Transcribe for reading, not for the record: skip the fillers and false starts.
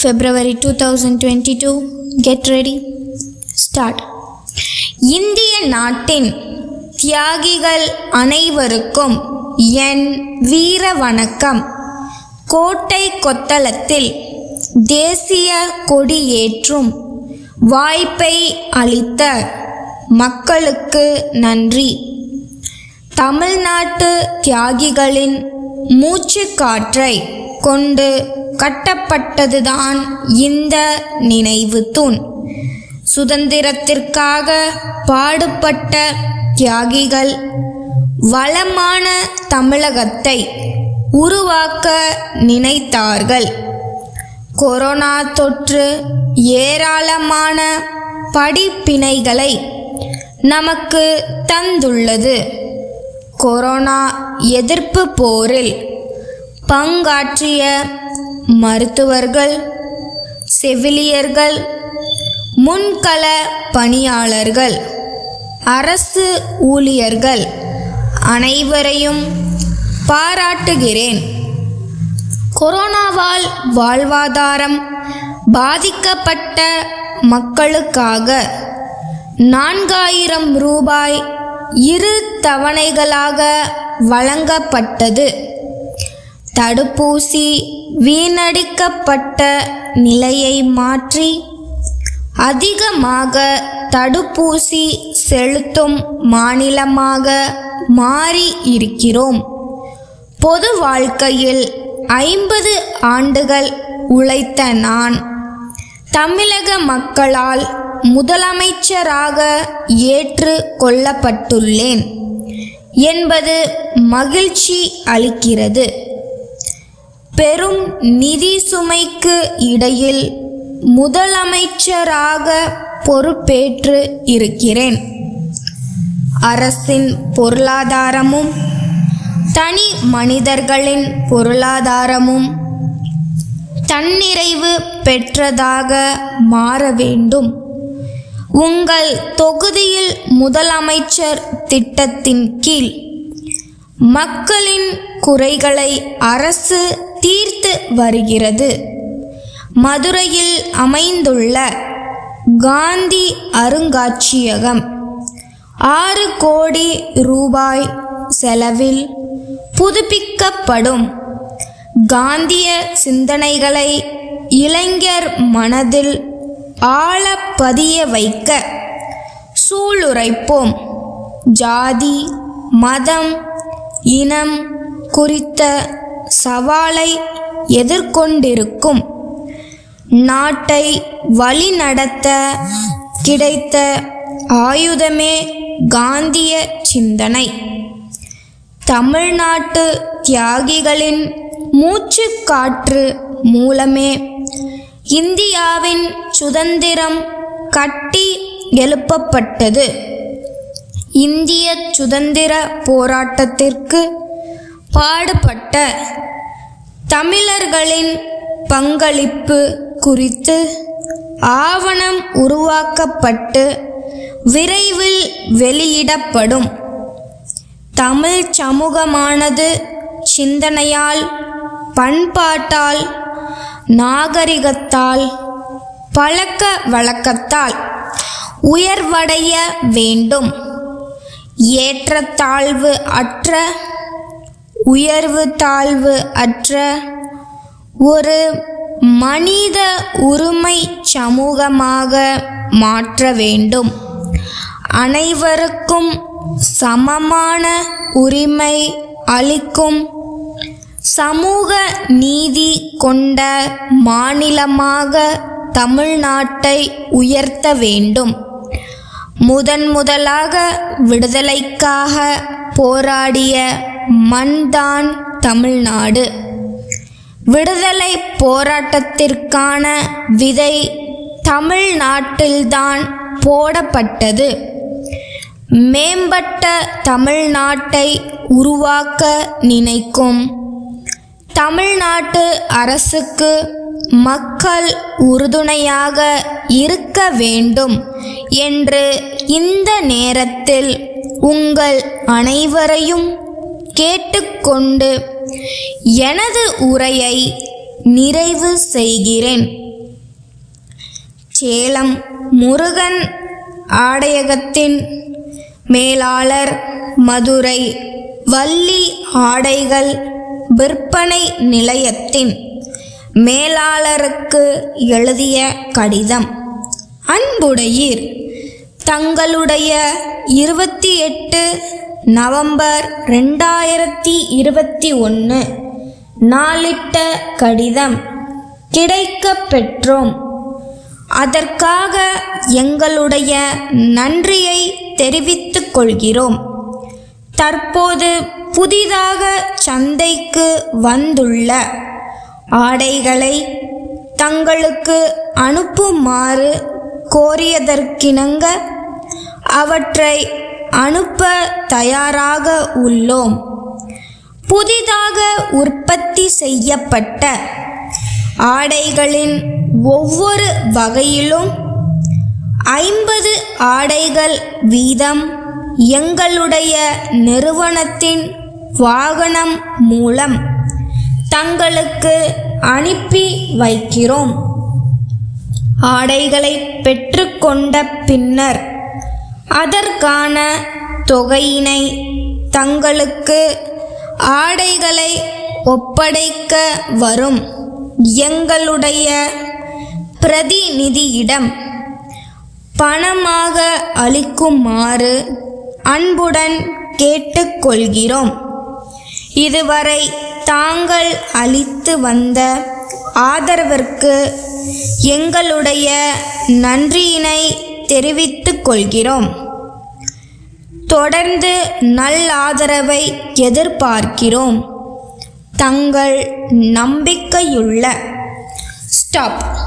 February 2022. Get ready. Start. இந்திய நாட்டின் தியாகிகள் அனைவருக்கும் என் வீர வணக்கம். கோட்டை கொத்தளத்தில் தேசிய கொடி ஏற்றும் வாய்ப்பை அளித்த மக்களுக்கு நன்றி. தமிழ்நாட்டு தியாகிகளின் மூச்சு காற்றை கொண்டு கட்டப்பட்டதுதான் இந்த நினைவு தூண். சுதந்திரத்திற்காக பாடுபட்ட தியாகிகள் வளமான தமிழகத்தை உருவாக்க நினைத்தார்கள். கொரோனா தொற்று ஏராளமான படிப்பினைகளை நமக்கு தந்துள்ளது. கொரோனா எதிர்ப்பு போரில் பங்காற்றிய மருத்துவர்கள், செவிலியர்கள், முன்கள பணியாளர்கள், அரசு ஊழியர்கள் அனைவரையும் பாராட்டுகிறேன். கொரோனாவால் வாழ்வாதாரம் பாதிக்கப்பட்ட மக்களுக்காக 4000 ரூபாய் 2 தவணைகளாக வழங்கப்பட்டது. தடுப்பூசி வீணடிக்கப்பட்ட நிலையை மாற்றி அதிகமாக தடுப்பூசி செலுத்தும் மாநிலமாக மாறி இருக்கிறோம். பொது வாழ்க்கையில் 50 ஆண்டுகள் உழைத்த நான் தமிழக மக்களால் முதலமைச்சராக ஏற்று கொள்ளப்பட்டுள்ளேன் என்பது மகிழ்ச்சி அளிக்கிறது. பெரும் நிதி சுமைக்கு இடையில் முதலமைச்சராக பொறுப்பேற்று இருக்கிறேன். அரசின் பொருளாதாரமும் தனி மனிதர்களின் பொருளாதாரமும் தன்னிறைவு பெற்றதாக மாற வேண்டும். உங்கள் தொகுதியில் முதலமைச்சர் திட்டத்தின் கீழ் மக்களின் குறைகளை அரசு தீர்த்து வருகிறது. மதுரையில் அமைந்துள்ள காந்தி அருங்காட்சியகம் 6 கோடி ரூபாய் செலவில் புதுப்பிக்கப்படும். காந்திய சிந்தனைகளை இளைஞர் மனதில் ஆழ பதிய வைக்க சூளுரைப்போம். ஜாதி, மதம், இனம் குறித்த சவாலை எதிர்கொண்டிருக்கும் நாட்டை வழிநடத்த கிடைத்த ஆயுதமே காந்திய சிந்தனை. தமிழ்நாட்டு தியாகிகளின் மூச்சு காற்று மூலமே இந்தியாவின் சுதந்திரம் கட்டி எழுப்பப்பட்டது. இந்திய சுதந்திர போராட்டத்திற்கு பாடுபட்ட தமிழர்களின் பங்களிப்பு குறித்து ஆவணம் உருவாக்கப்பட்டு விரைவில் வெளியிடப்படும். தமிழ் சமூகமானது சிந்தனையால், பண்பாட்டால், நாகரிகத்தால், பழக்க வழக்கத்தால் உயர்வடைய வேண்டும். ஏற்றத்தாழ்வு அற்ற, உயர்வு தாழ்வு அற்ற ஒரு மனித உரிமை சமூகமாக மாற்ற வேண்டும். அனைவருக்கும் சமமான உரிமை அளிக்கும் சமூக நீதி கொண்ட மாநிலமாக தமிழ்நாட்டை உயர்த்த வேண்டும். முதலாக விடுதலைக்காக போராடிய மண்தான் தமிழ்நாடு. விடுதலை போராட்டத்திற்கான விதை தமிழ்நாட்டில்தான் போடப்பட்டது. மேம்பட்ட தமிழ்நாட்டை உருவாக்க நினைக்கும் தமிழ்நாட்டு அரசுக்கு மக்கள் உறுதுணையாக இருக்க வேண்டும் என்று இந்த நேரத்தில் உங்கள் அனைவரையும் கேட்டுக்கொண்டு எனது உரையை நிறைவு செய்கிறேன். சேலம் முருகன் ஆடையகத்தின் மேலாளர், மதுரை வள்ளி ஆடைகள் விற்பனை நிலையத்தின் மேலாளருக்கு எழுதிய கடிதம். அன்புடையீர், தங்களுடைய 28 நவம்பர் 2021 நாளிட்ட கடிதம் கிடைக்கப் பெற்றோம். அதற்காக எங்களுடைய நன்றியை தெரிவித்துக் கொள்கிறோம். தற்போது புதிதாக சந்தைக்கு வந்துள்ள ஆடைகளை தங்களுக்கு அனுப்புமாறு கோரியதற்கிணங்க அவற்றை அனுப்ப தயாராக உள்ளோம். புதிதாக உற்பத்தி செய்யப்பட்ட ஆடைகளின் ஒவ்வொரு வகையிலும் 50 ஆடைகள் வீதம் எங்களுடைய நிறுவனத்தின் வாகனம் மூலம் தங்களுக்கு அனுப்பி வைக்கிறோம். ஆடைகளை பெற்றுக்கொண்ட பின்னர் அதற்கான தொகையினை தங்களுக்கு ஆடைகளை ஒப்படைக்க வரும் எங்களுடைய பிரதிநிதியிடம் பணமாக அளிக்குமாறு அன்புடன் கேட்டுக்கொள்கிறோம். இதுவரை தாங்கள் அளித்து வந்த ஆதரவிற்கு எங்களுடைய நன்றியினை தெரிவித்துக் கொள்கிறோம். தொடர்ந்து நல்லாதரவை எதிர்பார்க்கிறோம். தங்கள் நம்பிக்கையுள்ள ஸ்டாப்.